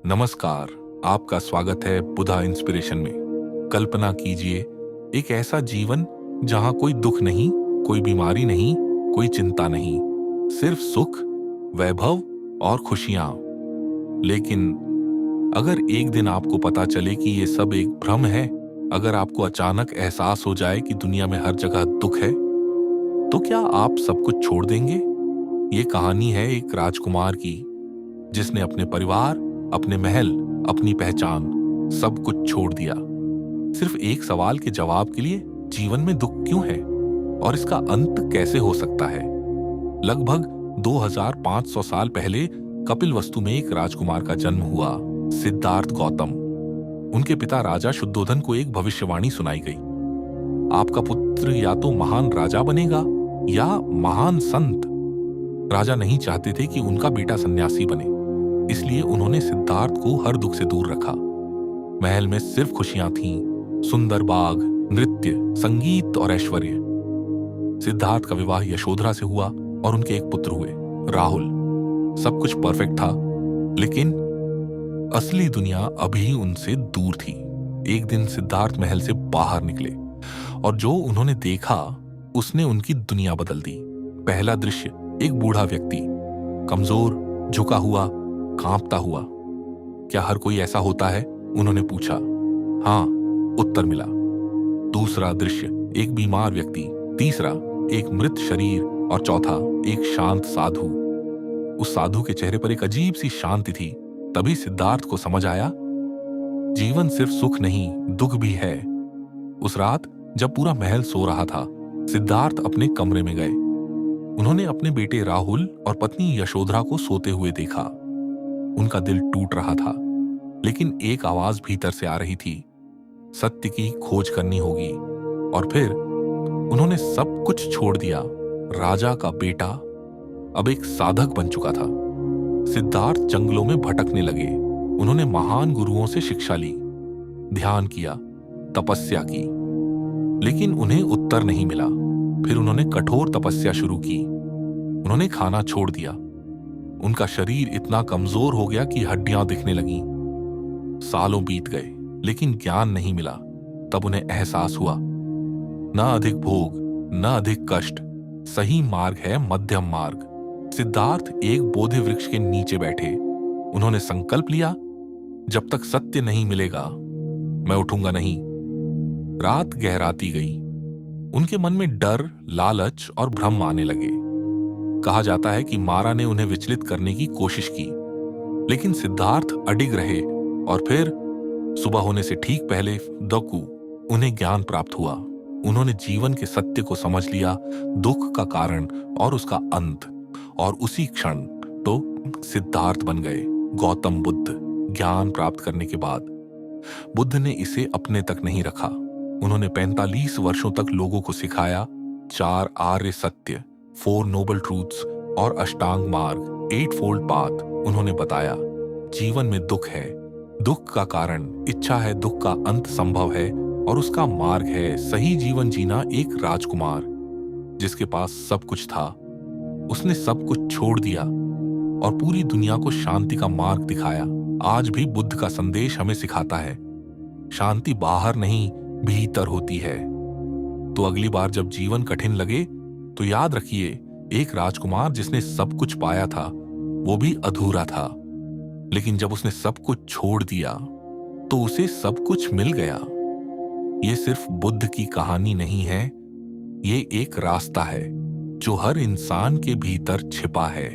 नमस्कार। आपका स्वागत है बुधा इंस्पिरेशन में। कल्पना कीजिए एक ऐसा जीवन जहां कोई दुख नहीं, कोई बीमारी नहीं, कोई चिंता नहीं, सिर्फ सुख, वैभव और खुशियां। लेकिन अगर एक दिन आपको पता चले कि ये सब एक भ्रम है, अगर आपको अचानक एहसास हो जाए कि दुनिया में हर जगह दुख है, तो क्या आप सब कुछ छोड़ देंगे? ये कहानी है एक राजकुमार की, जिसने अपने परिवार, अपने महल, अपनी पहचान, सब कुछ छोड़ दिया सिर्फ एक सवाल के जवाब के लिए, जीवन में दुख क्यों है और इसका अंत कैसे हो सकता है। लगभग 2500 साल पहले कपिलवस्तु में एक राजकुमार का जन्म हुआ, सिद्धार्थ गौतम। उनके पिता राजा शुद्धोधन को एक भविष्यवाणी सुनाई गई, आपका पुत्र या तो महान राजा बनेगा या महान संत। राजा नहीं चाहते थे कि उनका बेटा सन्यासी बने, इसलिए उन्होंने सिद्धार्थ को हर दुख से दूर रखा। महल में सिर्फ खुशियां थीं, सुंदर बाग, नृत्य, संगीत और ऐश्वर्य। सिद्धार्थ का विवाह यशोधरा से हुआ और उनके एक पुत्र हुए, राहुल। सब कुछ परफेक्ट था, लेकिन असली दुनिया अभी उनसे दूर थी। एक दिन सिद्धार्थ महल से बाहर निकले और जो उन्होंने देखा उसने उनकी दुनिया बदल दी। पहला दृश्य, एक बूढ़ा व्यक्ति, कमजोर, झुका हुआ, कांपता हुआ। क्या हर कोई ऐसा होता है? उन्होंने पूछा। हाँ, उत्तर मिला। दूसरा दृश्य, एक बीमार व्यक्ति। तीसरा, एक मृत शरीर। और चौथा, एक शांत साधु। उस साधु के चेहरे पर एक अजीब सी शांति थी। तभी सिद्धार्थ को समझ आया, जीवन सिर्फ सुख नहीं, दुख भी है। उस रात जब पूरा महल सो रहा था, सिद्धार्थ अपने कमरे में गए। उन्होंने अपने बेटे राहुल और पत्नी यशोधरा को सोते हुए देखा। उनका दिल टूट रहा था, लेकिन एक आवाज भीतर से आ रही थी, सत्य की खोज करनी होगी। और फिर उन्होंने सब कुछ छोड़ दिया। राजा का बेटा अब एक साधक बन चुका था। सिद्धार्थ जंगलों में भटकने लगे। उन्होंने महान गुरुओं से शिक्षा ली, ध्यान किया, तपस्या की, लेकिन उन्हें उत्तर नहीं मिला। फिर उन्होंने कठोर तपस्या शुरू की। उन्होंने खाना छोड़ दिया। उनका शरीर इतना कमजोर हो गया कि हड्डियां दिखने लगीं। सालों बीत गए, लेकिन ज्ञान नहीं मिला। तब उन्हें एहसास हुआ, न अधिक भोग, न अधिक कष्ट, सही मार्ग है मध्यम मार्ग। सिद्धार्थ एक बोधि वृक्ष के नीचे बैठे। उन्होंने संकल्प लिया, जब तक सत्य नहीं मिलेगा मैं उठूंगा नहीं। रात गहराती गई। उनके मन में डर, लालच और भ्रम आने लगे। कहा जाता है कि मारा ने उन्हें विचलित करने की कोशिश की, लेकिन सिद्धार्थ अडिग रहे। और फिर सुबह होने से ठीक पहले दकू उन्हें ज्ञान प्राप्त हुआ। उन्होंने जीवन के सत्य को समझ लिया, दुख का कारण और उसका अंत। और उसी क्षण तो सिद्धार्थ बन गए, गौतम बुद्ध। ज्ञान प्राप्त करने के बाद बुद्ध ने इसे अपने तक नहीं रखा। उन्होंने 45 वर्षों तक लोगों को सिखाया, 4 आर्य सत्य, 4 नोबल ट्रूथ्स और अष्टांग मार्ग, 8 फोल्ड पाथ। उन्होंने बताया, जीवन में दुख है, दुख का कारण इच्छा है, दुख का अंत संभव है और उसका मार्ग है सही जीवन जीना। एक राजकुमार जिसके पास सब कुछ था, उसने सब कुछ छोड़ दिया और पूरी दुनिया को शांति का मार्ग दिखाया। आज भी बुद्ध का संदेश हमें सिखाता है, शांति बाहर नहीं, भीतर होती है। तो अगली बार जब जीवन कठिन लगे तो याद रखिए, एक राजकुमार जिसने सब कुछ पाया था वो भी अधूरा था, लेकिन जब उसने सब कुछ छोड़ दिया तो उसे सब कुछ मिल गया। ये सिर्फ बुद्ध की कहानी नहीं है, ये एक रास्ता है जो हर इंसान के भीतर छिपा है।